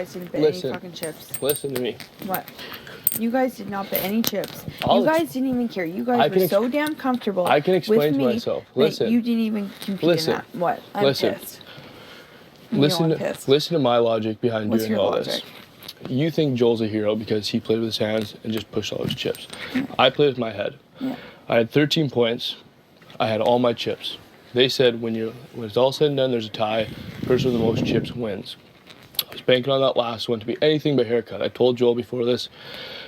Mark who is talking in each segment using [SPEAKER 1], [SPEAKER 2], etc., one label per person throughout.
[SPEAKER 1] guys didn't bet any fucking chips.
[SPEAKER 2] Listen to me.
[SPEAKER 1] What? You guys did not bet any chips. You guys didn't even care. You guys were so damn comfortable.
[SPEAKER 2] I can explain
[SPEAKER 1] with
[SPEAKER 2] to
[SPEAKER 1] me
[SPEAKER 2] myself.
[SPEAKER 1] Listen. You didn't even compete in that. What? I'm pissed.
[SPEAKER 2] Listen to my logic behind
[SPEAKER 1] What's
[SPEAKER 2] doing
[SPEAKER 1] your
[SPEAKER 2] all
[SPEAKER 1] logic?
[SPEAKER 2] this. You think Joel's a hero because he played with his hands and just pushed all his chips. I played with my head.
[SPEAKER 1] Yeah.
[SPEAKER 2] I had 13 points. I had all my chips. They said when it's all said and done, there's a tie. Person with the most chips wins. I was banking on that last one to be anything but haircut. I told Joel before this,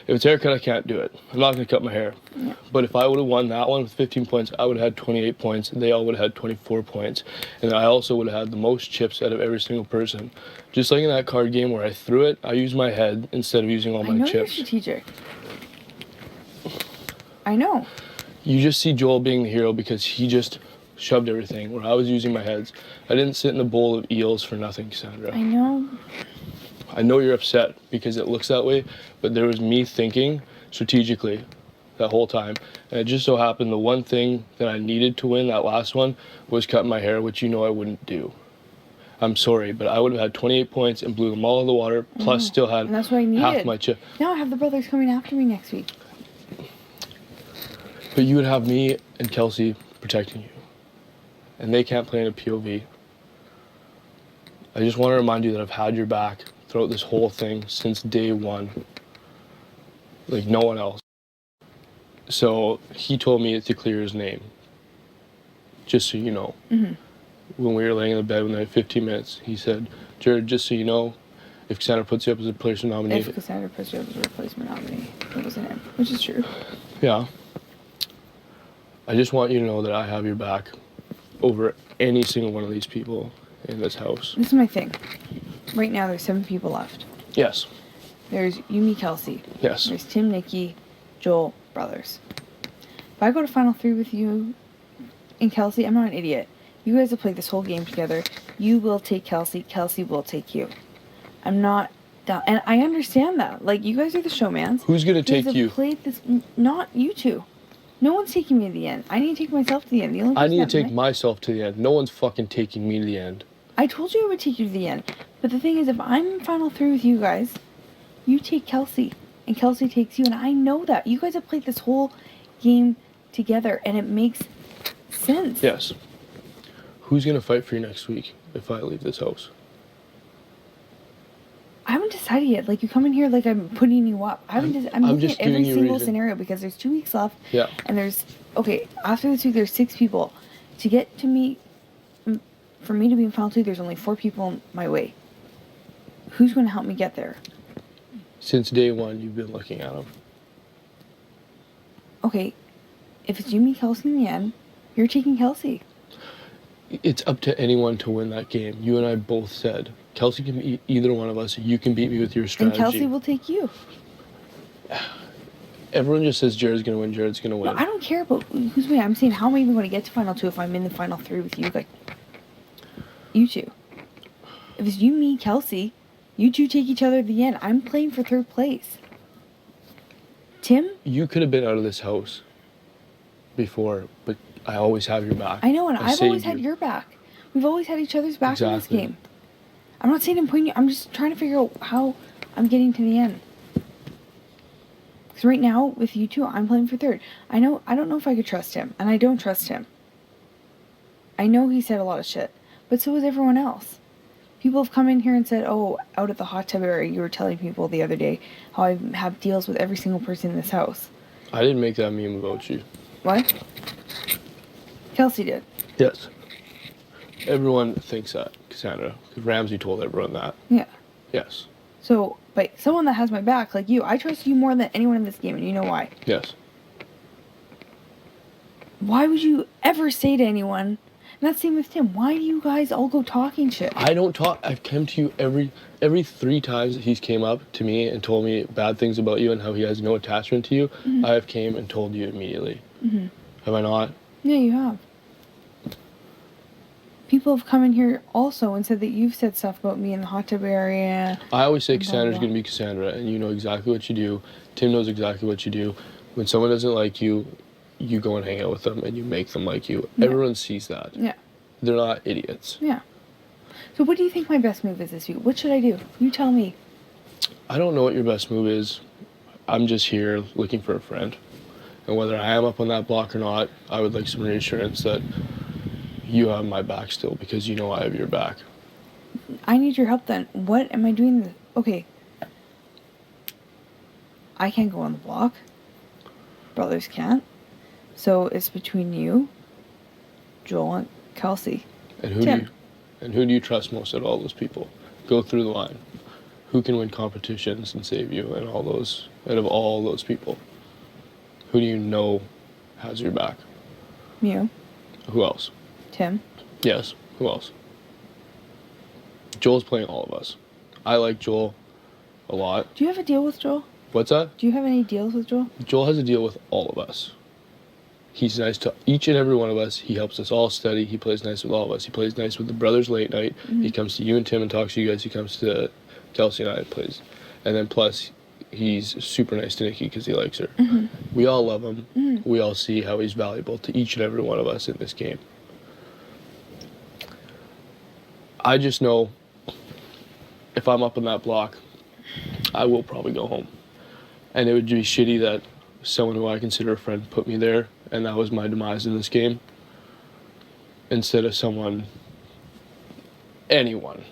[SPEAKER 2] if it's haircut, I can't do it. I'm not going to cut my hair. Yeah. But if I would have won that one with 15 points, I would have had 28 points. They all would have had 24 points. And I also would have had the most chips out of every single person. Just like in that card game where I threw it, I used my head instead of using all my chips. I know
[SPEAKER 1] you're strategic. I know.
[SPEAKER 2] You just see Joel being the hero because he just shoved everything, where I was using my heads. I didn't sit in a bowl of eels for nothing, Cassandra.
[SPEAKER 1] I know.
[SPEAKER 2] I know you're upset because it looks that way, but there was me thinking strategically that whole time. And it just so happened the one thing that I needed to win, that last one, was cutting my hair, which you know I wouldn't do. I'm sorry, but I would have had 28 points and blew them all in the water, plus still had
[SPEAKER 1] and that's what I needed.
[SPEAKER 2] Half my chip.
[SPEAKER 1] Now I have the brothers coming after me next week.
[SPEAKER 2] But you would have me and Kelsey protecting you. And they can't play in a POV. I just want to remind you that I've had your back throughout this whole thing since day one. Like no one else. So he told me to clear his name. Just so you know. Mm-hmm. When we were laying in the bed when they had 15 minutes, he said, Jared, just so you know, if Cassandra puts you up as a replacement nominee.
[SPEAKER 1] If Cassandra puts you up as a replacement nominee, it wasn't him, which is true.
[SPEAKER 2] Yeah. I just want you to know that I have your back over any single one of these people in this house.
[SPEAKER 1] This is my thing. Right now, there's 7 people left.
[SPEAKER 2] Yes.
[SPEAKER 1] There's Yumi, Kelsey.
[SPEAKER 2] Yes.
[SPEAKER 1] There's Tim, Nikki, Joel, brothers. If I go to Final 3 with you and Kelsey, I'm not an idiot. You guys have played this whole game together. You will take Kelsey. Kelsey will take you. I'm not done. And I understand that. Like, you guys are the showmans.
[SPEAKER 2] Who's going to take you?
[SPEAKER 1] Played this, not you two. No one's taking me to the end. I need to take myself to the end.
[SPEAKER 2] I need to take myself to the end. No one's fucking taking me to the end.
[SPEAKER 1] I told you I would take you to the end. But the thing is, if I'm in Final 3 with you guys, you take Kelsey. And Kelsey takes you. And I know that. You guys have played this whole game together. And it makes sense.
[SPEAKER 2] Yes. Who's going to fight for you next week if I leave this house?
[SPEAKER 1] I haven't decided yet. Like, you come in here like I'm putting you up. I'm looking at every single scenario because there's 2 weeks left.
[SPEAKER 2] Yeah.
[SPEAKER 1] And after this week, there's 6 people. To get to me, for me to be in Final 2, there's only 4 people in my way. Who's going to help me get there?
[SPEAKER 2] Since day one, you've been looking at them.
[SPEAKER 1] Okay. If it's Yumi, Kelsey in the end, you're taking Kelsey.
[SPEAKER 2] It's up to anyone to win that game. You and I both said Kelsey can beat either one of us. You can beat me with your strategy.
[SPEAKER 1] And Kelsey will take you.
[SPEAKER 2] Everyone just says Jared's going to win. Jared's going to win.
[SPEAKER 1] No, I don't care about who's winning. I'm saying, how am I even going to get to Final 2 if I'm in the Final 3 with you? Like, you two. If it's you, me, Kelsey, you two take each other at the end. I'm playing for 3rd place. Tim?
[SPEAKER 2] You could have been out of this house before, but I always have your back.
[SPEAKER 1] I know, and I've always had your back. We've always had each other's back in this game. I'm not saying I'm putting you... I'm just trying to figure out how I'm getting to the end. Because right now, with you two, I'm playing for 3rd. I don't know if I could trust him, and I don't trust him. I know he said a lot of shit, but so has everyone else. People have come in here and said, oh, out at the hot tub area, you were telling people the other day how I have deals with every single person in this house.
[SPEAKER 2] I didn't make that meme about you.
[SPEAKER 1] What? Kelsey did.
[SPEAKER 2] Yes. Everyone thinks that, Cassandra. Because Ramsey told everyone that.
[SPEAKER 1] Yeah.
[SPEAKER 2] Yes.
[SPEAKER 1] So, but someone that has my back, like you, I trust you more than anyone in this game, and you know why.
[SPEAKER 2] Yes.
[SPEAKER 1] Why would you ever say to anyone, and that's the same with Tim, why do you guys all go talking shit?
[SPEAKER 2] I don't talk. I've come to you every 3 times that he's came up to me and told me bad things about you and how he has no attachment to you. Mm-hmm. I have came and told you immediately. Mm-hmm. Have I not?
[SPEAKER 1] Yeah, you have. People have come in here also and said that you've said stuff about me in the hot tub area.
[SPEAKER 2] I always say Cassandra's going to be Cassandra, and you know exactly what you do. Tim knows exactly what you do. When someone doesn't like you, you go and hang out with them, and you make them like you. Yeah. Everyone sees that.
[SPEAKER 1] Yeah.
[SPEAKER 2] They're not idiots.
[SPEAKER 1] Yeah. So what do you think my best move is this week? What should I do? You tell me.
[SPEAKER 2] I don't know what your best move is. I'm just here looking for a friend. And whether I am up on that block or not, I would like some reassurance that you have my back still, because you know I have your back.
[SPEAKER 1] I need your help then. What am I doing? Okay. I can't go on the block. Brothers can't. So it's between you, Joel, and Kelsey.
[SPEAKER 2] And who do you trust most out of all those people? Go through the line. Who can win competitions and save you and all those, out of all those people? Who do you know has your back?
[SPEAKER 1] You.
[SPEAKER 2] Who else?
[SPEAKER 1] Tim.
[SPEAKER 2] Yes, who else? Joel's playing all of us. I like Joel a lot.
[SPEAKER 1] Do you have a deal with Joel?
[SPEAKER 2] What's that?
[SPEAKER 1] Do you have any deals with Joel?
[SPEAKER 2] Joel has a deal with all of us. He's nice to each and every one of us. He helps us all study. He plays nice with all of us. He plays nice with the brothers late night. He comes to you and Tim and talks to you guys. He comes to Kelsey and I and plays. And then plus, he's super nice to Nikki because he likes her. We all love him. We all see how he's valuable to each and every one of us in this game. I just know if I'm up on that block, I will probably go home. And it would be shitty that someone who I consider a friend put me there, and that was my demise in this game, instead of anyone.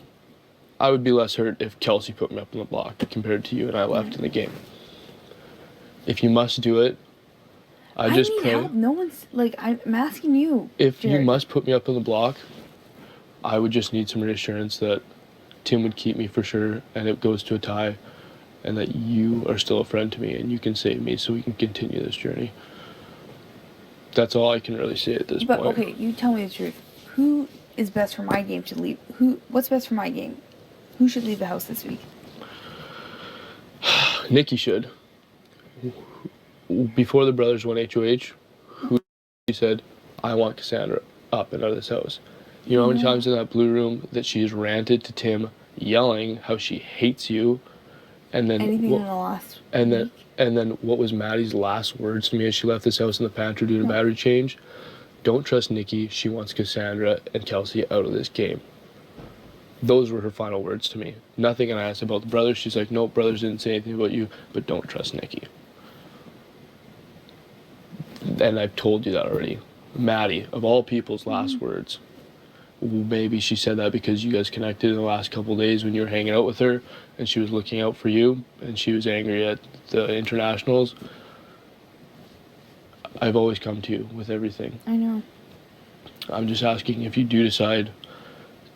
[SPEAKER 2] I would be less hurt if Kelsey put me up on the block compared to you and I left in the game. If you must do it, I just
[SPEAKER 1] need
[SPEAKER 2] pray.
[SPEAKER 1] help. No one's like, I'm asking you.
[SPEAKER 2] If
[SPEAKER 1] Jared.
[SPEAKER 2] you must put me up on the block, I would just need some reassurance that Tim would keep me for sure, and it goes to a tie, and that you are still a friend to me and you can save me so we can continue this journey. That's all I can really say at this point.
[SPEAKER 1] But okay, you tell me the truth. Who is best for my game to leave? What's best for my game? Who should leave the house this week?
[SPEAKER 2] Nikki should. Before the brothers won HOH, who said, I want Cassandra up and out of this house. You know how many times in that blue room that she's ranted to Tim, yelling how she hates you, and then
[SPEAKER 1] Anything in the last week?
[SPEAKER 2] And then what was Maddie's last words to me as she left this house in the pantry due to battery change? Don't trust Nikki. She wants Cassandra and Kelsey out of this game. Those were her final words to me. Nothing. And I asked about the brothers. She's like, no, brothers didn't say anything about you, but don't trust Nikki. And I've told you that already. Maddie, of all people's last words. Maybe she said that because you guys connected in the last couple of days when you were hanging out with her and she was looking out for you and she was angry at the internationals. I've always come to you with everything.
[SPEAKER 1] I know.
[SPEAKER 2] I'm just asking if you do decide,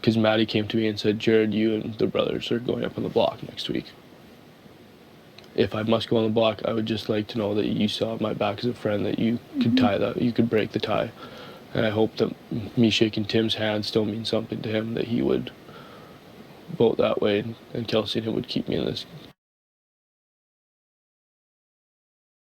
[SPEAKER 2] because Maddie came to me and said, Jared, you and the brothers are going up on the block next week. If I must go on the block, I would just like to know that you saw my back as a friend, that you could tie that, you could break the tie. And I hope that me shaking Tim's hand still means something to him, that he would vote that way, and Kelsey and him would keep me in this